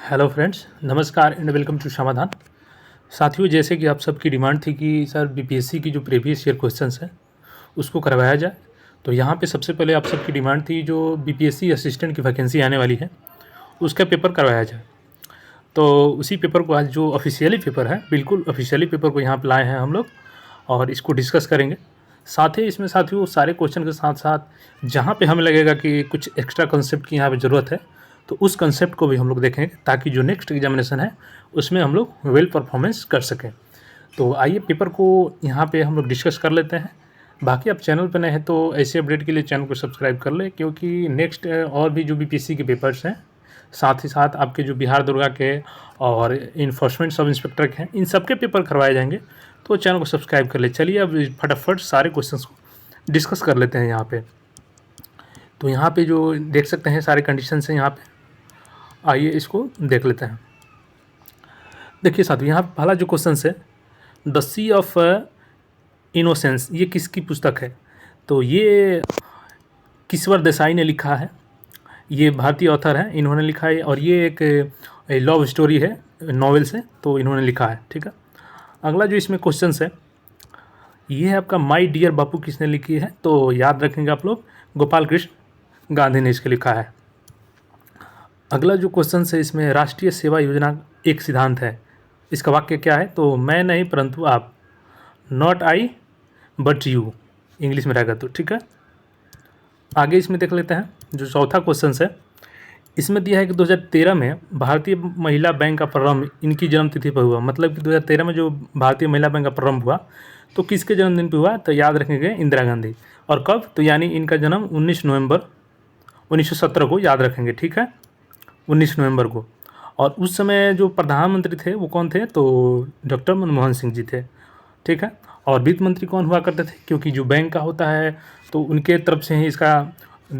Hello friends, नमस्कार and welcome to समाधान। साथियों, जैसे कि आप सबकी डिमांड थी कि सर बीपीएससी की जो प्रीवियस ईयर क्वेश्चंस हैं उसको करवाया जाए, तो यहाँ पे सबसे पहले आप सबकी डिमांड थी जो बीपीएससी असिस्टेंट की वैकेंसी आने वाली है उसका पेपर करवाया जाए। तो उसी पेपर को आज जो ऑफिशियली पेपर है, बिल्कुल ऑफिशियली पेपर को यहाँ पे लाए हैं हम लोग और इसको डिस्कस करेंगे। साथ ही इसमें साथियों सारे क्वेश्चन के साथ साथ जहाँ पे हमें लगेगा कि कुछ एक्स्ट्रा कंसेप्ट की यहाँ पे ज़रूरत है तो उस कंसेप्ट को भी हम लोग देखेंगे ताकि जो नेक्स्ट एग्जामिनेशन है उसमें हम लोग वेल परफॉर्मेंस कर सकें। तो आइए पेपर को यहाँ पे हम लोग डिस्कस कर लेते हैं। बाकी आप चैनल पर नए हैं तो ऐसे अपडेट के लिए चैनल को सब्सक्राइब कर लें, क्योंकि नेक्स्ट और भी जो बीपीएससी के पेपर्स हैं, साथ ही साथ आपके जो बिहार दुर्गा के और इन्फोर्समेंट सब इंस्पेक्टर के हैं, इन सब के पेपर करवाए जाएंगे, तो चैनल को सब्सक्राइब कर ले। चलिए अब फटाफट सारे क्वेश्चंस को डिस्कस कर लेते हैं यहाँ पे। तो यहाँ पे जो देख सकते हैं सारे कंडीशंस हैं यहाँ पे, आइए इसको देख लेते हैं। देखिए साथियों, यहाँ पहला जो क्वेश्चन है, द सी ऑफ इनोसेंस, ये किसकी पुस्तक है? तो ये किश्वर देसाई ने लिखा है, ये भारतीय ऑथर हैं, इन्होंने लिखा है और ये एक लव स्टोरी है, नॉवेल से, तो इन्होंने लिखा है। ठीक है, अगला जो इसमें क्वेश्चन है ये है आपका माई डियर बापू किसने लिखी है? तो याद रखेंगे आप लोग, गोपाल कृष्ण गांधी ने इसके लिखा है। अगला जो क्वेश्चन है इसमें, राष्ट्रीय सेवा योजना एक सिद्धांत है, इसका वाक्य क्या है? तो मैं नहीं परंतु आप, not I but you, English में रहेगा। तो ठीक है, आगे इसमें देख लेते हैं। जो चौथा क्वेश्चन है इसमें दिया है कि 2013 में भारतीय महिला बैंक का प्रारंभ इनकी जन्मतिथि पर हुआ। मतलब कि 2013 में जो भारतीय महिला बैंक का प्रारंभ हुआ तो किसके जन्मदिन पर हुआ? तो याद रखेंगे इंदिरा गांधी। और कब? तो यानी इनका जन्म 19 नवंबर 1917 को याद रखेंगे। ठीक है, 19 नवंबर को। और उस समय जो प्रधानमंत्री थे वो कौन थे? तो डॉक्टर मनमोहन सिंह जी थे। ठीक है, और वित्त मंत्री कौन हुआ करते थे? क्योंकि जो बैंक का होता है तो उनके तरफ से ही इसका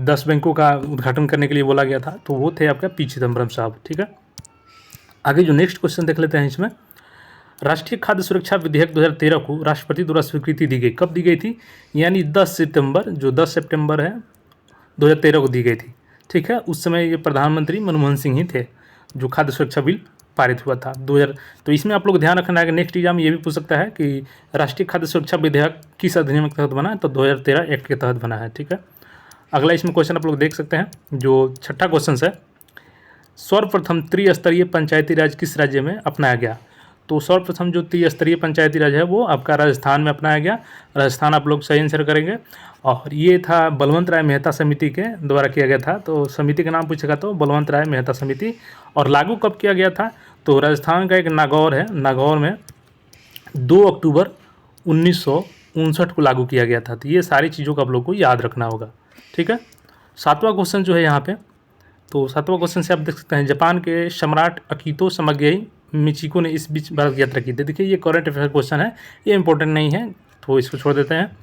10 बैंकों का उद्घाटन करने के लिए बोला गया था, तो वो थे आपका पी चिदम्बरम साहब। ठीक है, आगे जो नेक्स्ट क्वेश्चन देख लेते हैं। इसमें राष्ट्रीय खाद्य सुरक्षा विधेयक 2013 को राष्ट्रपति द्वारा स्वीकृति दी गई, कब दी गई थी? यानी 10 सितंबर, जो 10 सितंबर है 2013 को दी गई थी। ठीक है, उस समय ये प्रधानमंत्री मनमोहन सिंह ही थे जो खाद्य सुरक्षा बिल पारित हुआ था 2000। तो इसमें आप लोग ध्यान रखना है कि नेक्स्ट एग्जाम ये भी पूछ सकता है कि राष्ट्रीय खाद्य सुरक्षा विधेयक किस अधिनियम के तहत बना है? तो 2013 एक्ट के तहत बना है। ठीक है, अगला इसमें क्वेश्चन आप लोग देख सकते हैं। जो छठा क्वेश्चन है, सर्वप्रथम त्रिस्तरीय पंचायती राज किस राज्य में अपनाया गया? तो सर्वप्रथम जो त्रिस्तरीय पंचायती राज है वो आपका राजस्थान में अपनाया गया। राजस्थान आप लोग सही आंसर करेंगे। और ये था बलवंत राय मेहता समिति के द्वारा किया गया था। तो समिति का नाम पूछेगा तो बलवंत राय मेहता समिति। और लागू कब किया गया था? तो राजस्थान का एक नागौर है, नागौर में 2 अक्टूबर 1959 को लागू किया गया था। तो ये सारी चीज़ों को आप लोग को याद रखना होगा। ठीक है, सातवां क्वेश्चन जो है यहाँ पे, तो सातवां क्वेश्चन से आप देख सकते हैं, जापान के सम्राट अकितो सामागियाई मिचिको ने इस बीच भारत यात्रा की थी। देखिए ये करंट अफेयर क्वेश्चन है, ये इंपॉर्टेंट नहीं है तो इसको छोड़ देते हैं।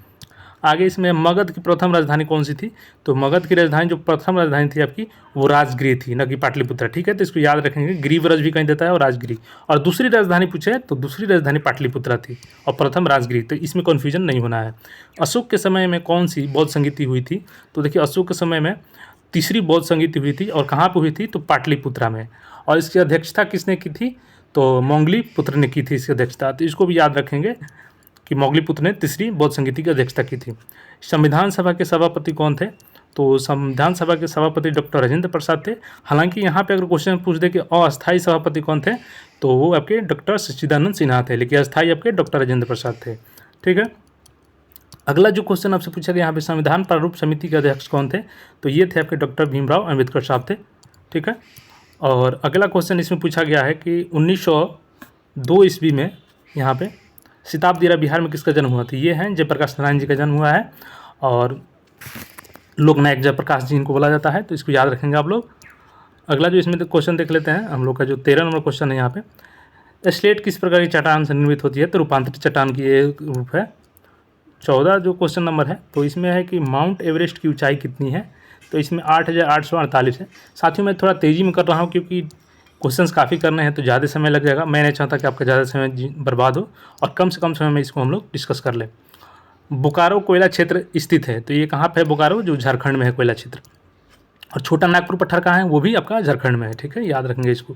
आगे इसमें मगध की प्रथम राजधानी कौन सी थी? तो मगध की राजधानी, जो प्रथम राजधानी थी आपकी, वो राजगिरी थी, न कि पाटलिपुत्र। ठीक है, तो इसको याद रखेंगे, गिरिव्रज भी कहीं देता है और राजगिरी। और दूसरी राजधानी पूछे तो दूसरी राजधानी पाटलिपुत्र थी और प्रथम राजगिरी, तो इसमें कन्फ्यूजन नहीं होना है। अशोक के समय में कौन सी बौद्ध संगीति हुई थी? तो देखिए अशोक के समय में तीसरी बौद्ध संगीति हुई थी, और कहाँ पर हुई थी? तो पाटलिपुत्रा में। और इसकी अध्यक्षता किसने की थी? तो मोंगली पुत्र ने की थी इसकी अध्यक्षता। तो इसको भी याद रखेंगे कि मोंगली पुत्र ने तीसरी बौद्ध संगीति की अध्यक्षता की थी। संविधान सभा के सभापति कौन थे? तो संविधान सभा के सभापति डॉक्टर राजेंद्र प्रसाद थे। हालांकि यहाँ पे अगर क्वेश्चन पूछ दे कि अस्थायी सभापति कौन थे, तो वो आपके डॉक्टर सच्चिदानंद सिन्हा थे, लेकिन अस्थायी आपके डॉक्टर राजेंद्र प्रसाद थे। ठीक है, अगला जो क्वेश्चन आपसे पूछा गया यहाँ पे, संविधान प्रारूप समिति के अध्यक्ष कौन थे? तो ये थे आपके डॉक्टर भीमराव अम्बेडकर साहब थे। ठीक है, और अगला क्वेश्चन इसमें पूछा गया है कि 1902 ईस्वी में यहाँ पे सिताबदीरा बिहार में किसका जन्म हुआ था? ये हैं जयप्रकाश नारायण जी का जन्म हुआ है, और लोकनायक जयप्रकाश जी इनको बोला जाता है, तो इसको याद रखेंगे आप लोग। अगला जो इसमें क्वेश्चन देख लेते हैं हम लोग का, जो 13 नंबर क्वेश्चन है यहाँ पे, स्लेट किस प्रकार की चट्टान से निर्मित होती है? तो रूपांतरित चट्टान की ये रूप है। 14 जो क्वेश्चन नंबर है, तो इसमें है कि माउंट एवरेस्ट की ऊंचाई कितनी है? तो इसमें 8,848 है। साथियों मैं थोड़ा तेज़ी में कर रहा हूँ क्योंकि क्वेश्चंस काफ़ी करने हैं तो ज़्यादा समय लग जाएगा। मैं नहीं चाहता कि आपका ज़्यादा समय बर्बाद हो, और कम से कम समय में इसको हम लोग डिस्कस कर लें। बोकारो कोयला क्षेत्र स्थित है, तो ये कहाँ पे है? बोकारो जो झारखंड में है कोयला क्षेत्र। और छोटा नागपुर पठार कहाँ है? वो भी आपका झारखंड में है। ठीक है, याद रखेंगे इसको।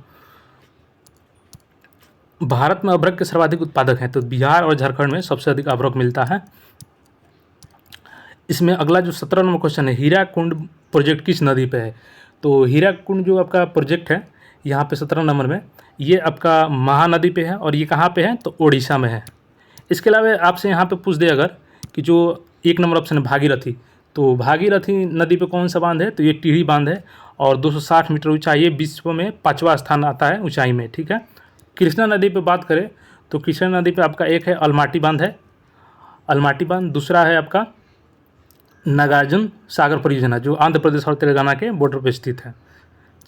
भारत में अभ्रक के सर्वाधिक उत्पादक हैं, तो बिहार और झारखंड में सबसे अधिक अभ्रक मिलता है। इसमें अगला जो 17 नंबर क्वेश्चन है, हीराकुंड प्रोजेक्ट किस नदी पे है? तो हीराकुंड जो आपका प्रोजेक्ट है यहाँ पे 17 नंबर में, ये आपका महानदी पे है और ये कहाँ पे है? तो ओडिशा में है। इसके अलावा आपसे यहाँ पे पूछ दे अगर कि जो 1 नंबर ऑप्शन है भागीरथी, तो भागीरथी नदी पे कौन सा बांध है? तो ये टिहरी बांध है और 260 मीटर ऊंचाई है, विश्व में 5वां स्थान आता है ऊंचाई में, ठीक है। कृष्णा नदी पे बात करें तो कृष्णा नदी पे आपका एक है अलमाटी बांध है, अलमाटी बांध। दूसरा है आपका नागार्जुन सागर परियोजना जो आंध्र प्रदेश और तेलंगाना के बॉर्डर पर स्थित है।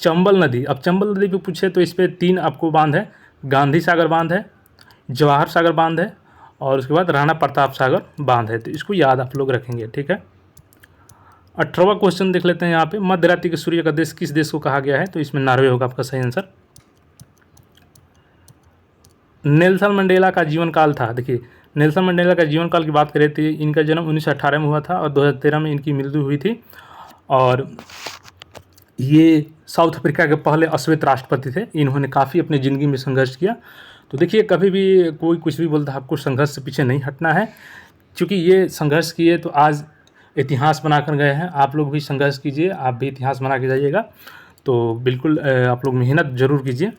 चंबल नदी, अब चंबल नदी पे पूछे तो इस पर 3 आपको बांध है, गांधी सागर बांध है, जवाहर सागर बांध है और उसके बाद राणा प्रताप सागर बांध है। तो इसको याद आप लोग रखेंगे, ठीक है। 18वां क्वेश्चन देख लेते हैं यहाँ पे, मध्य रात्रि के सूर्य का देश किस देश को कहा गया है? तो इसमें नॉर्वे होगा आपका सही आंसर। नेल्सन मंडेला का जीवन काल था, देखिए नेल्सन मंडेला का जीवन काल की बात करें तो इनका जन्म 1918 में हुआ था और 2013 में इनकी मृत्यु हुई थी। और ये साउथ अफ्रीका के पहले अश्वेत राष्ट्रपति थे। इन्होंने काफ़ी अपनी ज़िंदगी में संघर्ष किया। तो देखिए कभी भी कोई कुछ भी बोलता है, आपको संघर्ष से पीछे नहीं हटना है, क्योंकि ये संघर्ष किए तो आज इतिहास बनाकर गए हैं। आप लोग भी संघर्ष कीजिए, आप भी इतिहास बना के जाइएगा। तो बिल्कुल आप लोग मेहनत ज़रूर कीजिए।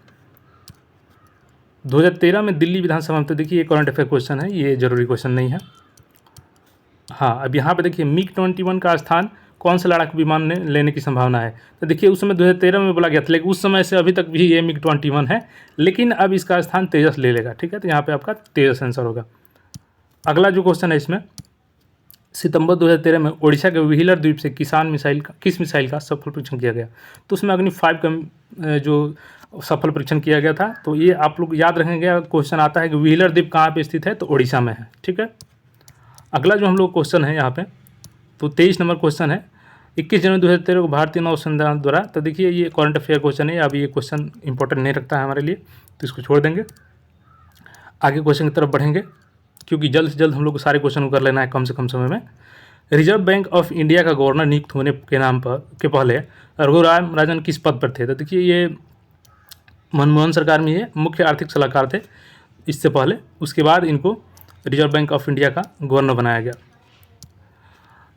2013 में दिल्ली विधानसभा में, तो देखिए ये करंट अफेयर क्वेश्चन है, ये जरूरी क्वेश्चन नहीं है। हाँ, अब यहाँ पे देखिए MiG-21 का स्थान कौन से लड़ाकू विमान ने लेने की संभावना है? तो देखिए उस समय 2013 में बोला गया था, लेकिन उस समय से अभी तक भी ये MiG-21 है, लेकिन अब इसका स्थान तेजस ले लेगा, ठीक है। तो यहाँ पे आपका तेजस आंसर होगा। अगला जो क्वेश्चन है इसमें, सितंबर 2013 में ओडिशा के व्हीलर द्वीप से किस मिसाइल का सफल परीक्षण किया गया? तो उसमें अग्नि-5 का जो सफल परीक्षण किया गया था। तो ये आप लोग याद रखेंगे, क्वेश्चन आता है कि व्हीलर द्वीप कहाँ पे स्थित है? तो ओडिशा में है, ठीक है। अगला जो हम लोग क्वेश्चन है यहाँ पे, तो 23 नंबर क्वेश्चन है, 21 जनवरी 2013 को भारतीय नौसेना द्वारा, तो देखिए ये करंट अफेयर क्वेश्चन है, अभी ये क्वेश्चन इंपॉर्टेंट नहीं रखता है हमारे लिए, तो इसको छोड़ देंगे। आगे क्वेश्चन की तरफ बढ़ेंगे, क्योंकि जल्द से जल्द हम लोग को सारे क्वेश्चन को कर लेना है कम से कम समय में। रिजर्व बैंक ऑफ इंडिया का गवर्नर नियुक्त होने के नाम पर के पहले रघुराम राजन किस पद पर थे? तो देखिए ये मनमोहन सरकार में ये मुख्य आर्थिक सलाहकार थे इससे पहले, उसके बाद इनको रिजर्व बैंक ऑफ इंडिया का गवर्नर बनाया गया।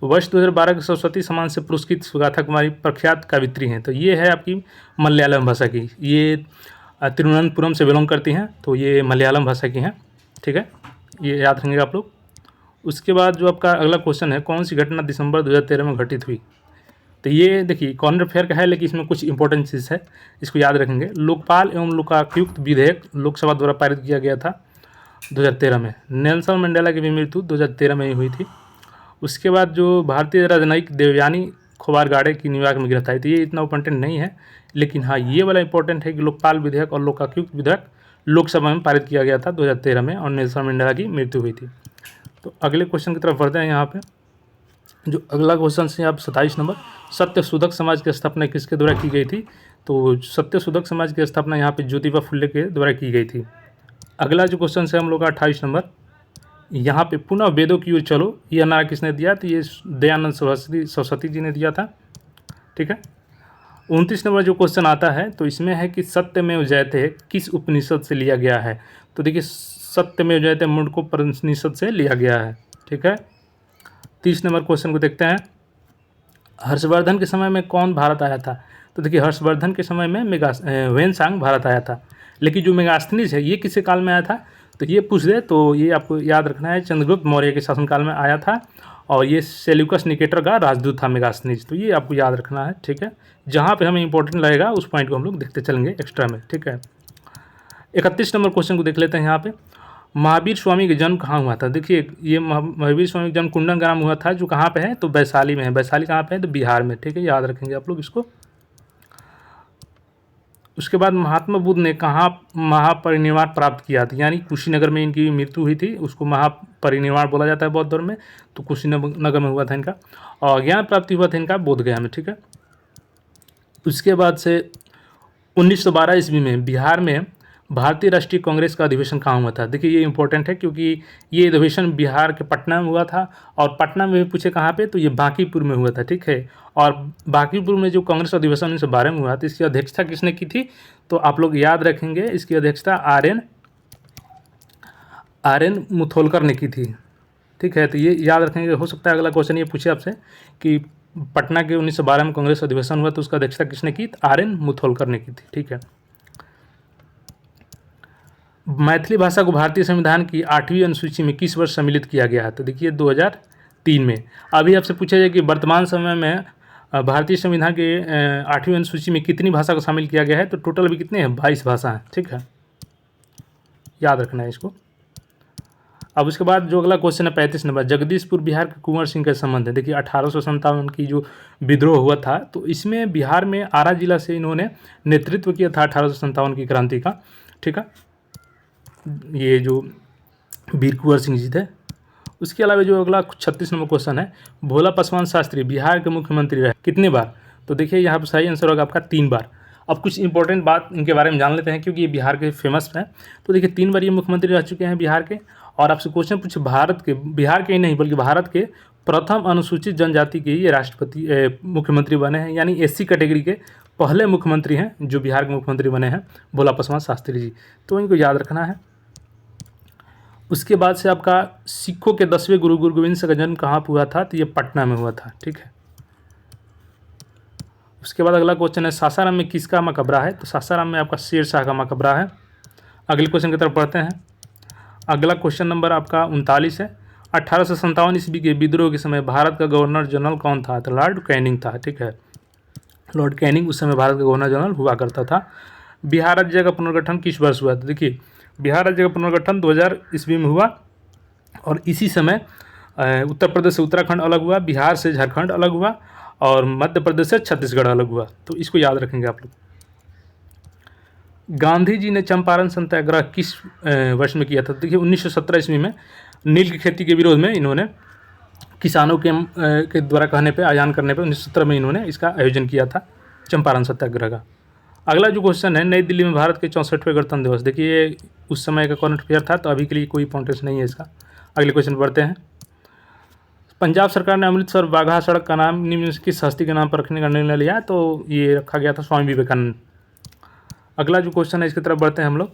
वर्ष 2012 के सरस्वती सम्मान से पुरस्कृत सुगाथा कुमारी प्रख्यात कवित्री हैं, तो ये है आपकी मलयालम भाषा की, ये तिरुवनंतपुरम से बिलोंग करती हैं, तो ये मलयालम भाषा की हैं, ठीक है, ये याद रखेंगे आप लोग। उसके बाद जो आपका अगला क्वेश्चन है, कौन सी घटना दिसंबर 2013 में घटित हुई? तो ये देखिए करंट अफेयर का है, लेकिन इसमें कुछ इंपॉर्टेंट चीज़ है, इसको याद रखेंगे। लोकपाल एवं लोकायुक्त विधेयक लोकसभा द्वारा पारित किया गया था 2013 में। नेल्सन मंडेला की भी मृत्यु 2013 में ही हुई थी। उसके बाद जो भारतीय राजनयिक देवयानी खोबारगाड़े की न्यूयॉर्क में गिरफ्तारी थी, ये इतना इंपॉर्टेंट नहीं है, लेकिन हाँ ये वाला इंपॉर्टेंट है कि लोकपाल विधेयक और लोकायुक्त विधेयक लोकसभा में पारित किया गया था 2013 में और नेल्सन मंडेला की मृत्यु हुई थी। तो अगले क्वेश्चन की तरफ बढ़ते हैं। यहाँ पे जो अगला क्वेश्चन है आप 27 नंबर, सत्यशोधक समाज की स्थापना किसके द्वारा की गई थी? तो सत्यशोधक समाज की स्थापना यहाँ पे ज्योतिबा फुले के द्वारा की गई थी। अगला जो क्वेश्चन है हम लोग का 28 नंबर, यहाँ पे पुनः वेदों की ओर चलो, यह नारा किसने दिया? तो ये दयानंद सरस्वती जी ने दिया था, ठीक है। 29 नंबर जो क्वेश्चन आता है, तो इसमें है कि सत्यमेव जयते किस उपनिषद से लिया गया है? तो देखिए सत्यमेव जयते मुंडकोपनिषद से लिया गया है, ठीक है। 30 नंबर क्वेश्चन को देखते हैं, हर्षवर्धन के समय में कौन भारत आया था? तो देखिए हर्षवर्धन के समय में ह्वेनसांग भारत आया था, लेकिन जो मेगास्थनीज है ये किसके काल में आया था? तो ये पूछ दे तो ये आपको याद रखना है, चंद्रगुप्त मौर्य के शासनकाल में आया था और ये सेल्यूकस निकेटर का राजदूत था मेगास्थनीज, तो ये आपको याद रखना है, ठीक है। जहाँ पे हमें इंपॉर्टेंट लगेगा उस पॉइंट को हम लोग देखते चलेंगे एक्स्ट्रा में, ठीक है। 31 नंबर क्वेश्चन को देख लेते हैं। यहाँ पे महावीर स्वामी का जन्म कहाँ हुआ था? देखिए ये महावीर स्वामी का जन्म कुंडन ग्राम हुआ था, जो कहाँ पे है? तो वैशाली में है। वैशाली कहाँ पे है? तो बिहार में, ठीक है, याद रखेंगे आप लोग इसको। उसके बाद महात्मा बुद्ध ने कहाँ महापरिनिर्वाण प्राप्त किया था? यानी कुशीनगर में इनकी मृत्यु हुई थी, उसको महापरिनिर्वाण बोला जाता है बौद्ध धर्म में, तो कुशीनगर में हुआ था इनका, और ज्ञान प्राप्ति हुआ था इनका बोधगया में, ठीक है। उसके बाद से 1912 ईस्वी में बिहार में भारतीय राष्ट्रीय कांग्रेस का अधिवेशन कहाँ हुआ था? देखिए ये इंपॉर्टेंट है, क्योंकि ये अधिवेशन बिहार के पटना में हुआ था, और पटना में भी पूछे कहाँ पे? तो ये बांकीपुर में हुआ था, ठीक है। और बांकीपुर में जो कांग्रेस अधिवेशन 1912 में हुआ था, इसकी अध्यक्षता किसने की थी? तो आप लोग याद रखेंगे, इसकी अध्यक्षता RN आर.एन. मुथोलकर ने की थी। ठीक है, तो ये याद रखेंगे। हो सकता है अगला क्वेश्चन ये पूछे आपसे कि पटना के 1912 में कांग्रेस अधिवेशन हुआ तो उसका अध्यक्षता किसने की? आर.एन. मुथोलकर ने की थी। ठीक है। मैथिली भाषा को भारतीय संविधान की 8वीं अनुसूची में किस वर्ष सम्मिलित किया गया है? तो देखिए 2003 में। अभी आपसे पूछा जाए कि वर्तमान समय में भारतीय संविधान के 8वीं अनुसूची में कितनी भाषा को शामिल किया गया है? तो टोटल अभी कितने हैं? 22 भाषा हैं। ठीक है, याद रखना है इसको। अब उसके बाद जो अगला क्वेश्चन है 35 नंबर, जगदीशपुर बिहार के कुंवर सिंह के संबंध है। देखिए 1857 की जो विद्रोह हुआ था तो इसमें बिहार में आरा जिला से इन्होंने नेतृत्व किया था 1857 की क्रांति का। ठीक है, ये जो वीर कुंवर सिंह जी थे। उसके अलावा जो अगला 36 नंबर क्वेश्चन है, भोला पासवान शास्त्री बिहार के मुख्यमंत्री रहे कितने बार? तो देखिए यहाँ पर सही आंसर होगा आपका 3 बार। अब कुछ इंपॉर्टेंट बात इनके बारे में जान लेते हैं क्योंकि ये बिहार के फेमस हैं। तो देखिए 3 बार ये मुख्यमंत्री रह चुके हैं बिहार के। और आपसे क्वेश्चन पूछे भारत के, बिहार के ही नहीं बल्कि भारत के प्रथम अनुसूचित जनजाति के ये राष्ट्रपति मुख्यमंत्री बने हैं, यानी एससी कैटेगरी के पहले मुख्यमंत्री हैं जो बिहार के मुख्यमंत्री बने हैं, भोला पासवान शास्त्री जी। तो इनको याद रखना है। उसके बाद से आपका सिखों के 10वें गुरु गोविंद सिंह का जन्म कहाँ हुआ था? तो ये पटना में हुआ था। ठीक है। उसके बाद अगला क्वेश्चन है, सासाराम में किसका मकबरा है? तो सासाराम में आपका शेर शाह का मकबरा है। अगले क्वेश्चन की तरफ पढ़ते हैं। अगला क्वेश्चन नंबर आपका 39 है, 1857 ईस्वी के विद्रोह के समय भारत का गवर्नर जनरल कौन था? तो लॉर्ड कैनिंग था। ठीक है, लॉर्ड कैनिंग उस समय भारत का गवर्नर जनरल हुआ करता था। बिहार राज्य का पुनर्गठन किस वर्ष हुआ? तो देखिए बिहार राज्य का पुनर्गठन 2000 ईस्वी में हुआ और इसी समय उत्तर प्रदेश से उत्तराखंड अलग हुआ, बिहार से झारखंड अलग हुआ और मध्य प्रदेश से छत्तीसगढ़ अलग हुआ। तो इसको याद रखेंगे आप लोग। गांधी जी ने चंपारण सत्याग्रह किस वर्ष में किया था? देखिए 1917 ईस्वी में नील की खेती के विरोध में इन्होंने किसानों के द्वारा कहने पे, आह्वान करने पे 1917 में इन्होंने इसका आयोजन किया था, चंपारण सत्याग्रह का। अगला जो क्वेश्चन है, नई दिल्ली में भारत के 64वें गणतंत्र दिवस। देखिए उस समय का करंट अफेयर था तो अभी के लिए कोई इंपॉर्टेंस नहीं है इसका। अगले क्वेश्चन बढ़ते हैं। पंजाब सरकार ने अमृतसर वाघा सड़क का नाम निम्न में से किस हस्ती के नाम पर रखने का निर्णय लिया? तो ये रखा गया था स्वामी विवेकानंद। अगला जो क्वेश्चन है इसकी तरफ बढ़ते हैं हम लोग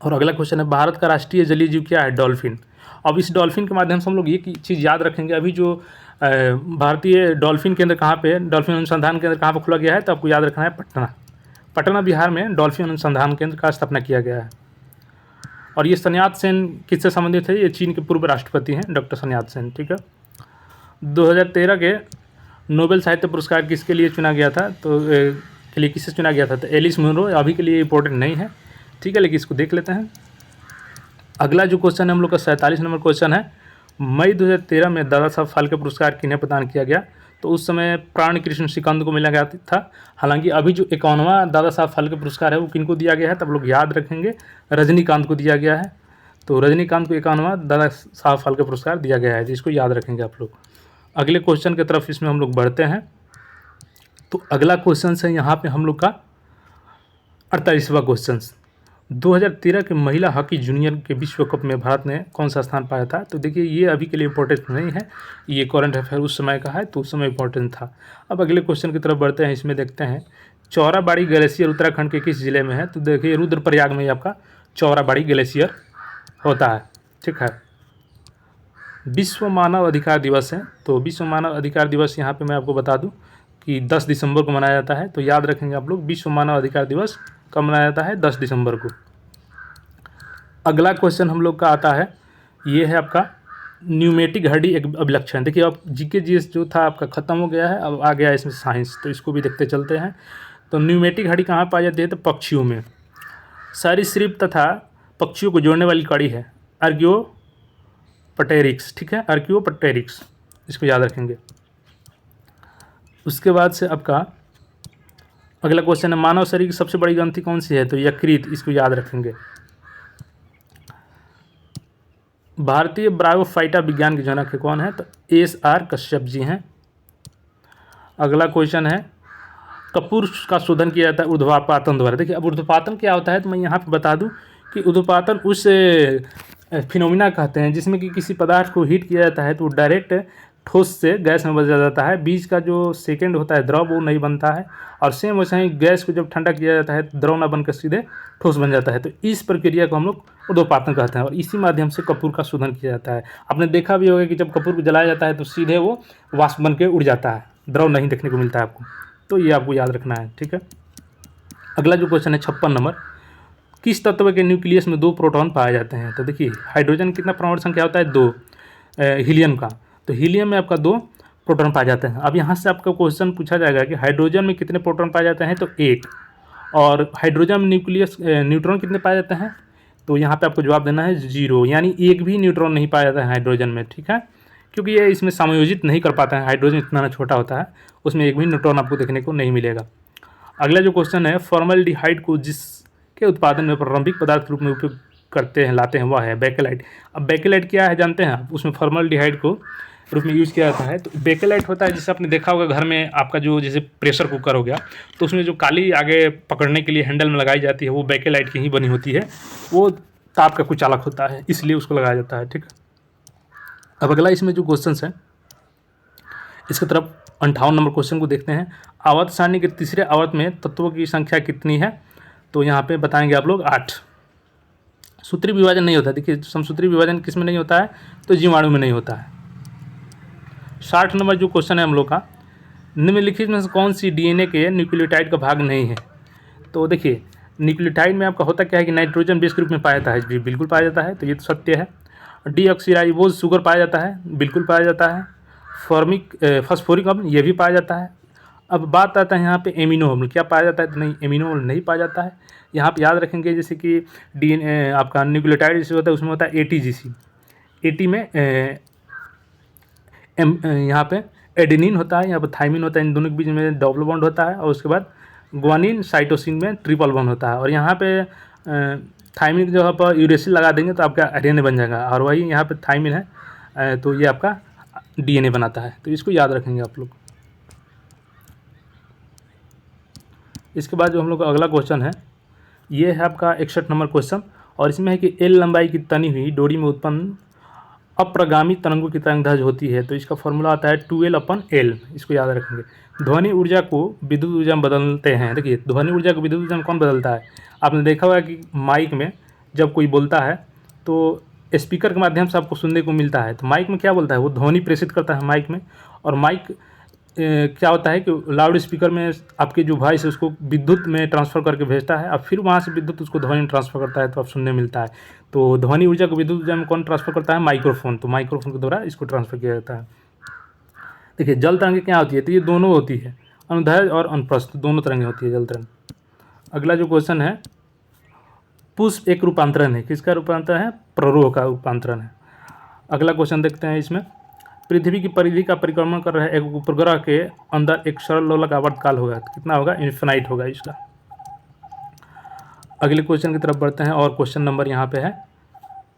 और अगला क्वेश्चन है, भारत का राष्ट्रीय जलीय जीव क्या है? डॉल्फिन। अब इस डॉल्फिन के माध्यम से हम लोग ये चीज़ याद रखेंगे, अभी जो भारतीय डॉल्फिन केंद्र कहाँ पे है, डॉल्फिन अनुसंधान केंद्र कहाँ पर खुला गया है? तो आपको याद रखना है पटना बिहार में डॉल्फिन अनुसंधान केंद्र का स्थापना किया गया है। और ये सन्यात सेन किससे संबंधित है? ये चीन के पूर्व राष्ट्रपति हैं, डॉक्टर सन्यात सेन। ठीक है। 2013 के नोबेल साहित्य पुरस्कार किसके लिए चुना गया था? तो के लिए किससे चुना गया था? तो एलिस मुनरो। अभी के लिए इंपॉर्टेंट नहीं है, ठीक है, लेकिन इसको देख लेते हैं। अगला जो क्वेश्चन है हम लोग का 47 नंबर क्वेश्चन है, मई 2013 में दादा साहब फाल्के पुरस्कार किन्हें प्रदान किया गया? तो उस समय प्राण कृष्ण श्रीकांत को मिला गया था। हालांकि अभी जो 51वां दादा साहब फाल्के पुरस्कार है वो किनको दिया गया है? तब लोग याद रखेंगे, रजनीकांत को दिया गया है। तो रजनीकांत को 51वां दादा साहब फाल्के पुरस्कार दिया गया है, जिसको याद रखेंगे आप लोग। अगले क्वेश्चन की तरफ इसमें हम लोग बढ़ते हैं। तो अगला क्वेश्चन है यहाँ पे हम लोग का 48वां क्वेश्चन, 2013 के महिला हॉकी जूनियर के विश्व कप में भारत ने कौन सा स्थान पाया था? तो देखिए ये अभी के लिए इंपॉर्टेंट नहीं है, ये करंट अफेयर उस समय का है तो उस समय इंपॉर्टेंट था। अब अगले क्वेश्चन की तरफ बढ़ते हैं। इसमें देखते हैं चौराबाड़ी ग्लेशियर उत्तराखंड के किस जिले में है? तो देखिए रुद्रप्रयाग में आपका चौराबाड़ी ग्लेशियर होता है। ठीक है। विश्व मानव अधिकार दिवस है, तो विश्व मानव अधिकार दिवस यहाँ पे मैं आपको बता दूँ कि 10 दिसंबर को मनाया जाता है। तो याद रखेंगे आप लोग, विश्व मानव अधिकार दिवस कब मनाया जाता है? 10 दिसंबर को। अगला क्वेश्चन हम लोग का आता है, ये है आपका न्यूमेटिक घड़ी एक अभिलक्षण। देखिए अब जीके जीएस जो था आपका ख़त्म हो गया है, अब आ गया है इसमें साइंस, तो इसको भी देखते चलते हैं। तो न्यूमेटिक घड़ी कहाँ पाई जाती है? तो पक्षियों में। सरीसृप तथा पक्षियों को जोड़ने वाली कड़ी है आर्कियोपटेरिक्स। ठीक है, आर्कियोपटेरिक्स, इसको याद रखेंगे। उसके बाद से आपका अगला क्वेश्चन है, मानव शरीर की सबसे बड़ी ग्रंथि कौन सी है? तो यकृत, इसको याद रखेंगे। भारतीय ब्रायोफाइटा विज्ञान के जनक है कौन है? तो एस.आर. कश्यप जी हैं। अगला क्वेश्चन है, कपूर का शोधन किया जाता है ऊर्ध्वपातन द्वारा। देखिए अब ऊर्ध्वपातन क्या होता है तो मैं यहाँ पे बता दूं कि ऊर्ध्वपातन उस फिनोमिना कहते हैं जिसमें कि किसी पदार्थ को हीट किया जाता है तो डायरेक्ट ठोस से गैस में बदल जाता है। बीच का जो सेकंड होता है द्रव वो नहीं बनता है, और सेम वैसे ही गैस को जब ठंडा किया जाता है तो द्रव ना बनकर सीधे ठोस बन जाता है। तो इस प्रक्रिया को हम लोग ऊर्ध्वपातन कहते हैं, और इसी माध्यम से कपूर का शोधन किया जाता है। आपने देखा भी होगा कि जब कपूर को जलाया जाता है तो सीधे वो वाष्प बन के उड़ जाता है, द्रव नहीं देखने को मिलता है आपको। तो ये आपको याद रखना है, ठीक है। अगला जो क्वेश्चन है 56 नंबर, किस तत्व के न्यूक्लियस में 2 प्रोटॉन पाए जाते हैं? तो देखिए हाइड्रोजन कितना परमाणु संख्या होता है 2, हीलियम का, तो हीलियम में आपका 2 प्रोटॉन पाए जाते हैं। अब यहाँ से आपका क्वेश्चन पूछा जाएगा कि हाइड्रोजन में कितने प्रोटॉन पाए जाते हैं, तो 1, और हाइड्रोजन में न्यूट्रॉन कितने पाए जाते हैं, तो यहाँ पे आपको जवाब देना है 0, यानी एक भी न्यूट्रॉन नहीं पाया जाता है हाइड्रोजन में, ठीक है, क्योंकि ये इसमें समायोजित नहीं कर पाता है, हाइड्रोजन इतना छोटा होता है, उसमें एक भी न्यूट्रॉन आपको देखने को नहीं मिलेगा। अगला जो क्वेश्चन है, फॉर्मल्डिहाइड को जिसके उत्पादन में प्रारंभिक पदार्थ के रूप में उपयोग करते हैं लाते हैं वह है बेकेलाइट। अब बेकेलाइट क्या है जानते हैं आप? उसमें फॉर्मल्डिहाइड को रूप में यूज़ किया जाता है। तो बेकेलाइट होता है, जैसे आपने देखा होगा घर में आपका जो जैसे प्रेशर कुकर हो गया, तो उसमें जो काली आगे पकड़ने के लिए हैंडल में लगाई जाती है वो बेकेलाइट की ही बनी होती है, वो ताप का कुचालक होता है, इसलिए उसको लगाया जाता है, ठीक है। अब अगला इसमें जो क्वेश्चन है इसकी तरफ 58 नंबर क्वेश्चन को देखते हैं। आवर्त सारणी के तीसरे आवर्त में तत्वों की संख्या कितनी है? तो यहाँ पे बताएंगे आप लोग 8। सूत्री विभाजन नहीं होता, देखिए समसूत्री विभाजन किस में नहीं होता है, तो जीवाणु में नहीं होता है। 60 नंबर जो क्वेश्चन है हम लोग का, निम्नलिखित में से कौन सी डीएनए के न्यूक्लियोटाइड का भाग नहीं है? तो देखिए न्यूक्लियोटाइड में आपका होता क्या है कि नाइट्रोजन बेस के रूप में पाया जाता है, बिल्कुल पाया जाता है, तो ये तो सत्य है। डीऑक्सीराइबोज शुगर पाया जाता है, बिल्कुल पाया जाता है। फॉस्फोरिक अम्ल ये भी पाया जाता है। अब बात आता है यहाँ पे एमिनो अम्ल, क्या पाया जाता है? तो नहीं, एमिनो अम्ल नहीं पाया जाता है। यहाँ पे याद रखेंगे जैसे कि डीएनए आपका न्यूक्लियोटाइड जैसे होता है उसमें होता है एटीजीसी, एटी में यहाँ पे एडेनिन होता है, यहाँ पर थाइमिन होता है, इन दोनों के बीच में डबल बॉन्ड होता है, और उसके बाद ग्वानिन साइटोसिन में ट्रिपल बॉन्ड होता है, और यहाँ पे थाइमिन की जगह पर यूरेसिल लगा देंगे तो आपका आरएनए बन जाएगा, और वही यहाँ पे थाइमिन है तो ये आपका डीएनए बनाता है, तो इसको याद रखेंगे आप लोग। इसके बाद जो हम लोग का अगला क्वेश्चन है ये है आपका 61 नंबर क्वेश्चन, और इसमें है कि एल लंबाई की तनी हुई डोरी में उत्पन्न अप्रगामी तरंगों की तरंग दैर्ध्य होती है, तो इसका फॉर्मूला आता है 2L/L, इसको याद रखेंगे। ध्वनि ऊर्जा को विद्युत ऊर्जा में बदलते हैं, देखिए ध्वनि ऊर्जा को विद्युत ऊर्जा में कौन बदलता है? आपने देखा होगा कि माइक में जब कोई बोलता है तो स्पीकर के माध्यम से आपको सुनने को मिलता है, तो माइक में क्या बोलता है? वो ध्वनि प्रेषित करता है माइक में, और माइक क्या होता है कि लाउड स्पीकर में आपके जो वॉइस है उसको विद्युत में ट्रांसफ़र करके भेजता है, और फिर वहाँ से विद्युत उसको ध्वनि में ट्रांसफ़र करता है, तो आप सुनने मिलता है। तो ध्वनि ऊर्जा को विद्युत ऊर्जा में कौन ट्रांसफ़र करता है? माइक्रोफोन, तो माइक्रोफोन के द्वारा इसको ट्रांसफ़र किया जाता है। देखिए जल तरंगें क्या होती है? तो ये दोनों होती है, अनुदैर्ध्य और अनुप्रस्थ, दोनों तरंगें होती है जल तरंग। अगला जो क्वेश्चन है, पुष्प एक रूपांतरण है, किसका रूपांतरण है? प्ररोह का रूपांतरण है। अगला क्वेश्चन देखते हैं इसमें, पृथ्वी की परिधि का परिक्रमण कर रहे एक उपग्रह के अंदर एक सरल लोलक आवर्तकाल होगा, तो कितना होगा? इन्फिनाइट होगा इसका। अगले क्वेश्चन की तरफ बढ़ते हैं, और क्वेश्चन नंबर यहाँ पे है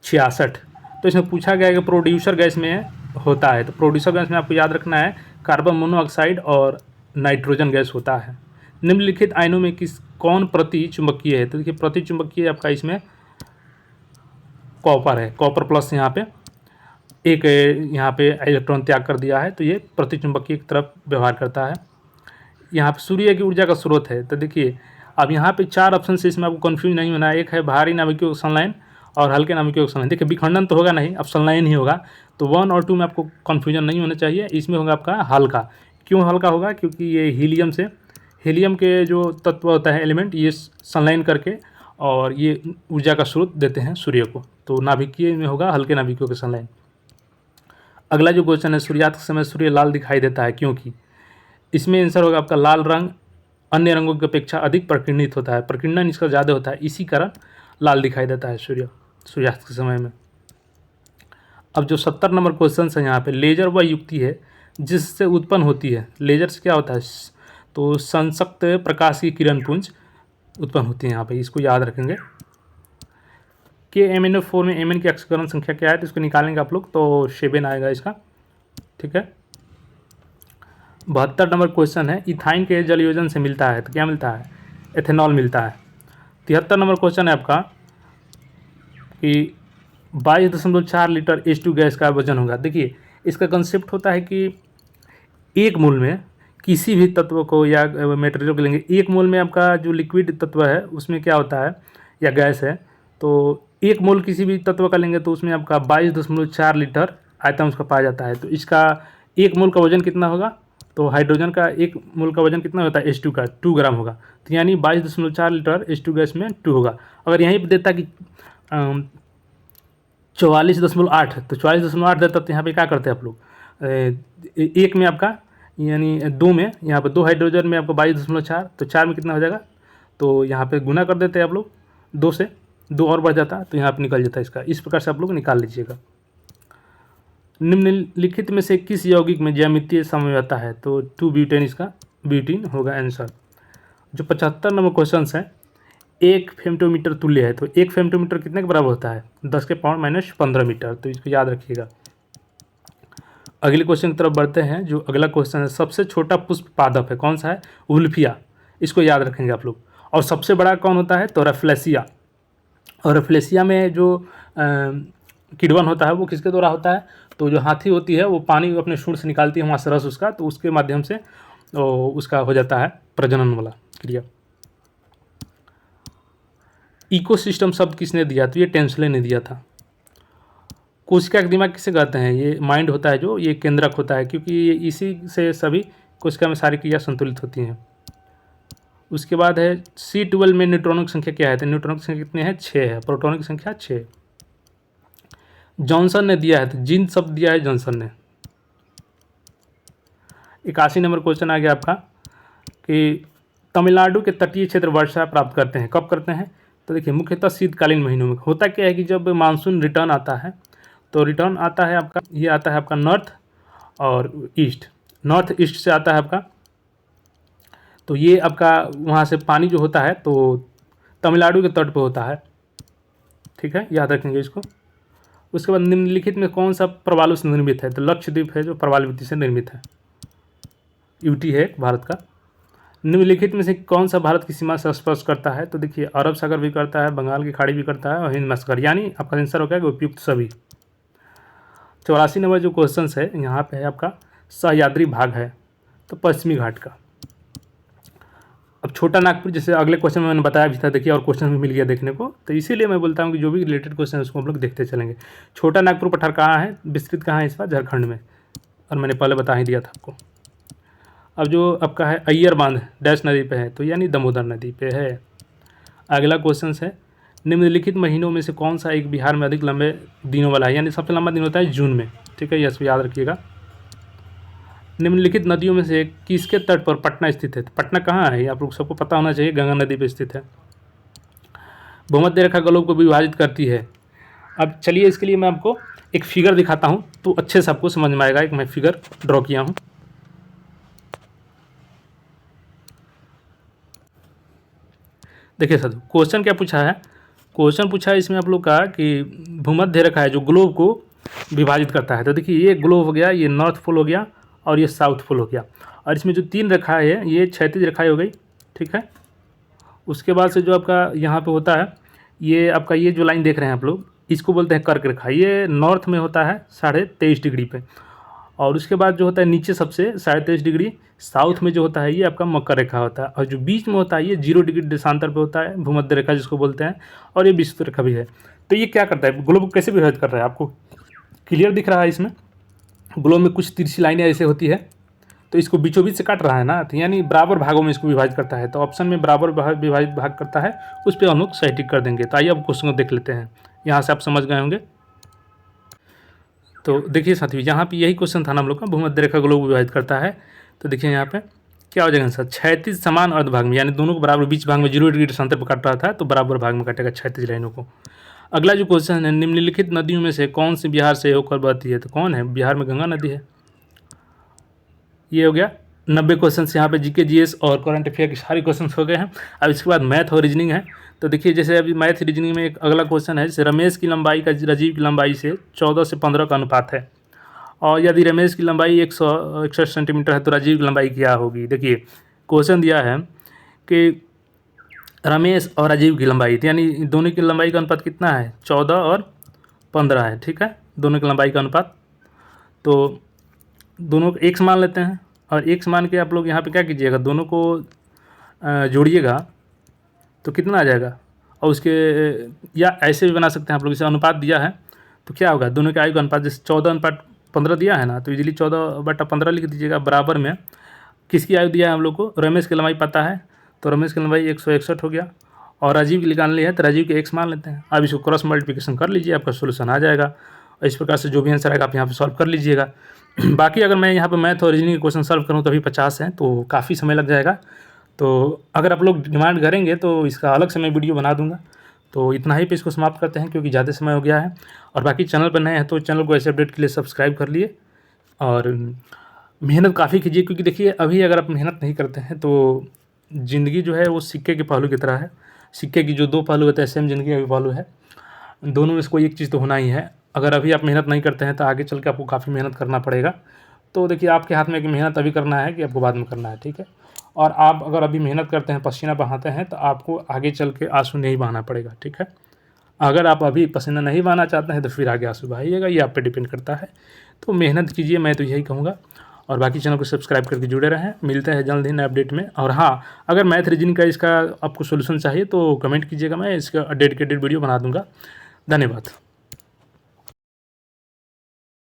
66। तो इसमें पूछा गया है कि प्रोड्यूसर गैस में होता है, तो प्रोड्यूसर गैस में आपको याद रखना है कार्बन मोनोऑक्साइड और नाइट्रोजन गैस होता है। निम्नलिखित आयनों में कौन प्रति चुंबकीय है? तो देखिए प्रति चुंबकीय आपका इसमें कॉपर है, कॉपर प्लस यहाँ पे एक यहाँ पे इलेक्ट्रॉन त्याग कर दिया है, तो ये प्रतिचुंबकीय की तरफ व्यवहार करता है। यहाँ पे सूर्य की ऊर्जा का स्रोत है, तो देखिए अब यहाँ पे 4 ऑप्शन से, इसमें आपको कंफ्यूज नहीं होना है। एक है भारी नाभिकीय संलयन और हल्के नाभिकीय संलयन। देखिए विखंडन तो होगा नहीं, अब संलयन ही होगा, तो 1 और 2 में आपको कन्फ्यूजन नहीं होना चाहिए। इसमें होगा आपका हल्का। क्यों हल्का होगा? क्योंकि ये हीलियम के जो तत्व होता है एलिमेंट, ये संलयन करके और ये ऊर्जा का स्रोत देते हैं सूर्य को, तो नाभिकीय में होगा हल्के नाभिकीय के संलयन। अगला जो क्वेश्चन है, सूर्यास्त के समय सूर्य लाल दिखाई देता है क्योंकि? इसमें आंसर होगा आपका लाल रंग अन्य रंगों की अपेक्षा अधिक प्रकीर्णित होता है, प्रकीर्णन इसका ज़्यादा होता है, इसी कारण लाल दिखाई देता है सूर्यास्त के समय में। अब जो 70 नंबर क्वेश्चन है यहाँ पे, लेजर वह युक्ति है जिससे उत्पन्न होती है। लेजर से क्या होता है? तो संसक्त प्रकाश की किरण पुंज उत्पन्न होती है यहाँ पे, इसको याद रखेंगे। के MnO4 में Mn की अक्षकरण संख्या क्या है? तो इसको निकालेंगे आप लोग, तो 7 आएगा इसका, ठीक है। 72 नंबर क्वेश्चन है, इथाइन के जल योजन से मिलता है, तो क्या मिलता है? एथेनॉल मिलता है। 73 नंबर क्वेश्चन है आपका कि 22.4 लीटर H2 गैस का वजन होगा। देखिए इसका कंसेप्ट होता है कि एक मोल में किसी भी तत्व को या मटेरियल को लेंगे, एक मोल में आपका जो लिक्विड तत्व है उसमें क्या होता है या गैस है, तो एक मोल किसी भी तत्व का लेंगे तो उसमें आपका 22.4 लीटर आयतन उसका पाया जाता है। तो इसका एक मोल का वजन कितना होगा, तो हाइड्रोजन का एक मोल का वजन कितना होता है H2 का 2 ग्राम होगा, तो यानी 22.4 लीटर H2 गैस में 2 होगा। अगर यहीं पर देता कि 44.8, तो 44.8 देता तो यहाँ पे क्या करते हैं आप लोग, एक में आपका यानी दो में, यहाँ पर दो हाइड्रोजन में आपको 22.4, तो 4 में कितना हो जाएगा, तो यहाँ पे गुना कर देते हैं आप लोग, 2 से 2 और बढ़ जाता तो यहाँ पे निकल जाता है इसका। इस प्रकार से आप लोग निकाल लीजिएगा। निम्नलिखित में से किस यौगिक में ज्यामितीय समझौता है, तो 2 ब्यूटेन इसका ब्यूटीन होगा आंसर। जो 75 नंबर क्वेश्चन है, 1 फेमटोमीटर तुल्य है, तो 1 फेमटोमीटर कितने के बराबर होता है, 10 के पावर -15 मीटर, तो इसको याद रखिएगा। अगले क्वेश्चन की तरफ बढ़ते हैं। जो अगला क्वेश्चन है, सबसे छोटा पुष्प पादप है, कौन सा है, उल्फिया, इसको याद रखेंगे आप लोग। और सबसे बड़ा कौन होता है, तो रेफ्लेसिया। और रेफ्लेसिया में जो किडवन होता है वो किसके द्वारा होता है, तो जो हाथी होती है वो पानी अपने सूंड से निकालती है वहाँ से रस उसका, तो उसके माध्यम से उसका हो जाता है प्रजनन वाला क्रिया। इकोसिस्टम शब्द किसने दिया, तो ये टेंसले ने दिया था। कोशिका का दिमाग किसे कहते हैं, ये माइंड होता है जो, ये केंद्रक होता है, क्योंकि ये इसी से सभी कोशिका में सारी क्रिया संतुलित होती हैं। उसके बाद है C12 में न्यूट्रॉनों की संख्या क्या है, तो न्यूट्रॉनों की संख्या कितने हैं, 6 है, प्रोटॉनों की संख्या 6। जॉनसन ने दिया है, तो जिन शब्द दिया है जॉनसन ने। 81 नंबर क्वेश्चन आ गया आपका कि तमिलनाडु के तटीय क्षेत्र वर्षा प्राप्त करते हैं, कब करते हैं, तो देखिए मुख्यतः शीतकालीन महीनों में। होता क्या है कि जब मानसून रिटर्न आता है, तो रिटर्न आता है आपका, ये आता है आपका नॉर्थ और ईस्ट, नॉर्थ ईस्ट से आता है आपका, तो ये आपका वहाँ से पानी जो होता है तो तमिलनाडु के तट पे होता है, ठीक है, याद रखेंगे इसको। उसके बाद निम्नलिखित में कौन सा प्रवालों से निर्मित है, तो लक्षद्वीप है जो प्रवालविधि से निर्मित है, यूटी है भारत का। निम्नलिखित में से कौन सा भारत की सीमा से स्पर्श करता है, तो देखिए अरब सागर भी करता है, बंगाल की खाड़ी भी करता है और हिंद महासागर, यानी आपका आंसर हो गया कि उपयुक्त सभी। 84 नंबर जो क्वेश्चन है यहाँ पे है आपका सह्याद्री भाग है, तो पश्चिमी घाट का। अब छोटा नागपुर, जैसे अगले क्वेश्चन में मैंने बताया भी था, देखिए और क्वेश्चन भी मिल गया देखने को, तो इसीलिए मैं बोलता हूँ कि जो भी रिलेटेड क्वेश्चन है उसको हम लोग देखते चलेंगे। छोटा नागपुर पठार कहाँ है, विस्तृत कहाँ है इस बार, झारखंड में, और मैंने पहले बता ही दिया था आपको। अब जो आपका है अय्यर बांध डैश नदी पे है, तो यानी दामोदर नदी पे है। अगला क्वेश्चन है, निम्नलिखित महीनों में से कौन सा एक बिहार में अधिक लंबे दिनों वाला है, यानी सबसे लंबा दिन होता है जून में, ठीक है, इसको याद रखिएगा। निम्नलिखित नदियों में से किसके तट पर पटना स्थित है, तो पटना कहाँ है, आप लोग सबको पता होना चाहिए, गंगा नदी पर स्थित है। भूमध्य रेखा ग्लोब को विभाजित करती है। अब चलिए इसके लिए मैं आपको एक फिगर दिखाता हूँ तो अच्छे से आपको समझ में आएगा। एक मैं फिगर ड्रॉ किया हूँ, देखिए सर क्वेश्चन क्या पूछा है, क्वेश्चन पूछा है इसमें आप लोग का कि भूमध्य रेखा है जो ग्लोब को विभाजित करता है, तो देखिए ये ग्लोब हो गया, ये नॉर्थ पोल हो गया और ये साउथ पोल हो गया, और इसमें जो 3 रेखाएं है ये क्षैतिज रेखाएं हो गई, ठीक है। उसके बाद से जो आपका यहाँ पे होता है, ये आपका ये जो लाइन देख रहे हैं आप लोग, इसको बोलते हैं कर्क रेखा, ये नॉर्थ में होता है 23.5 डिग्री पे, और उसके बाद जो होता है नीचे सबसे 23.5 डिग्री साउथ में जो होता है ये आपका मकर रेखा होता है, और जो बीच में होता है ये 0 डिग्री देशांतर पे होता है भूमध्य रेखा जिसको बोलते हैं, और ये विषुवत रेखा भी है। तो ये क्या करता है, ग्लोब को कैसे विभाजित कर रहा है, आपको क्लियर दिख रहा है इसमें, ग्लोब में कुछ तिरछी लाइनें ऐसे होती है, तो इसको बीचों बीच से काट रहा है ना, तो यानी बराबर भागों में इसको विभाजित करता है, तो ऑप्शन में बराबर विभाजित भाग करता है, उस पर हम लोग सही टिक कर देंगे। तो आइए अब क्वेश्चन को देख लेते हैं, यहाँ से आप समझ गए होंगे। तो देखिए साथियों, यहाँ पे यही क्वेश्चन था ना हम लोग का, भूमध्य रेखा ग्लोब विभाजित करता है, तो देखिए यहाँ पे क्या हो जाएगा सर, क्षैतिज समान अर्ध भाग में, यानी दोनों को बराबर बीच भाग में 0 डिग्री देशांतर पर काट रहा था, तो बराबर भाग में काटेगा क्षैतिज लाइनों को। अगला जो क्वेश्चन है, निम्नलिखित नदियों में से कौन सी बिहार से होकर बहती है, तो कौन है, बिहार में गंगा नदी है। ये हो गया 90 क्वेश्चन यहाँ पे जीके जीएस और करंट अफेयर के सारे क्वेश्चन हो गए हैं। अब इसके बाद मैथ और रीजनिंग है, तो देखिए जैसे अभी मैथ रीजनिंग में एक अगला क्वेश्चन है, जैसे रमेश की लंबाई का राजीव की लंबाई से 14 से 15 का अनुपात है, और यदि रमेश की लंबाई 161 सेंटीमीटर है तो राजीव की लंबाई क्या होगी। देखिए क्वेश्चन दिया है कि रमेश और राजीव की लंबाई, यानी दोनों की लंबाई का अनुपात कितना है, 14 और 15 है, ठीक है, दोनों की लंबाई का अनुपात। तो दोनों को एक्स मान लेते हैं, और एक्स मान के आप लोग यहाँ पे क्या कीजिएगा, दोनों को जोड़िएगा तो कितना आ जाएगा। और उसके या ऐसे भी बना सकते हैं आप लोग, जैसे अनुपात दिया है तो क्या होगा, दोनों के आयु का अनुपात, जैसे 14:15 दिया है ना, तो इजीली 14/15 लिख दीजिएगा। बराबर में किसकी आयु दिया है हम लोग को, रमेश की लंबाई पता है, तो रमेश की लंबाई 161 हो गया। और राजीव की निकाल ली है तो राजीव के एक्स मान लेते हैं। अब इसको क्रॉस मल्टीप्लिकेशन कर लीजिए, आपका सोल्यूशन आ जाएगा। और इस प्रकार से जो भी आंसर आएगा आप यहाँ पे सॉल्व कर लीजिएगा। बाकी अगर मैं यहाँ पे मैथ और रीजनिंग के क्वेश्चन सॉल्व करूँ तो अभी 50 हैं, तो काफ़ी समय लग जाएगा। तो अगर आप लोग डिमांड करेंगे तो इसका अलग से मैं वीडियो बना दूँगा। तो इतना ही पे इसको समाप्त करते हैं, क्योंकि ज़्यादा समय हो गया है। और बाकी चैनल पर नए हैं तो चैनल को ऐसे अपडेट के लिए सब्सक्राइब कर लिए, और मेहनत काफ़ी कीजिए, क्योंकि देखिए अभी अगर आप मेहनत नहीं करते हैं तो ज़िंदगी जो है वो सिक्के के पहलू की तरह है। सिक्के की जो दो पहलू होते हैं, सेम ज़िंदगी का भी पहलू है, दोनों में से कोई एक चीज़ तो होना ही है। अगर अभी आप मेहनत नहीं करते हैं तो आगे चल के आपको काफ़ी मेहनत करना पड़ेगा। तो देखिए आपके हाथ में है कि मेहनत अभी करना है कि आपको बाद में करना है, ठीक है। और आप अगर अभी मेहनत करते हैं, पसीना बहाते हैं, तो आपको आगे चल के आंसू नहीं बहाना पड़ेगा, ठीक है। अगर आप अभी पसीना नहीं बहाना चाहते हैं तो फिर आगे आंसू बहाइएगा, ये आप पे डिपेंड करता है। तो मेहनत कीजिए, मैं तो यही कहूँगा। और बाकी चैनल को सब्सक्राइब करके जुड़े रहें। मिलते हैं जल्द ही नए अपडेट में। और हाँ, अगर मैथ रीजनिंग का इसका आपको सोल्यूशन चाहिए तो कमेंट कीजिएगा, मैं इसका डेडिकेटेड वीडियो बना दूँगा। धन्यवाद।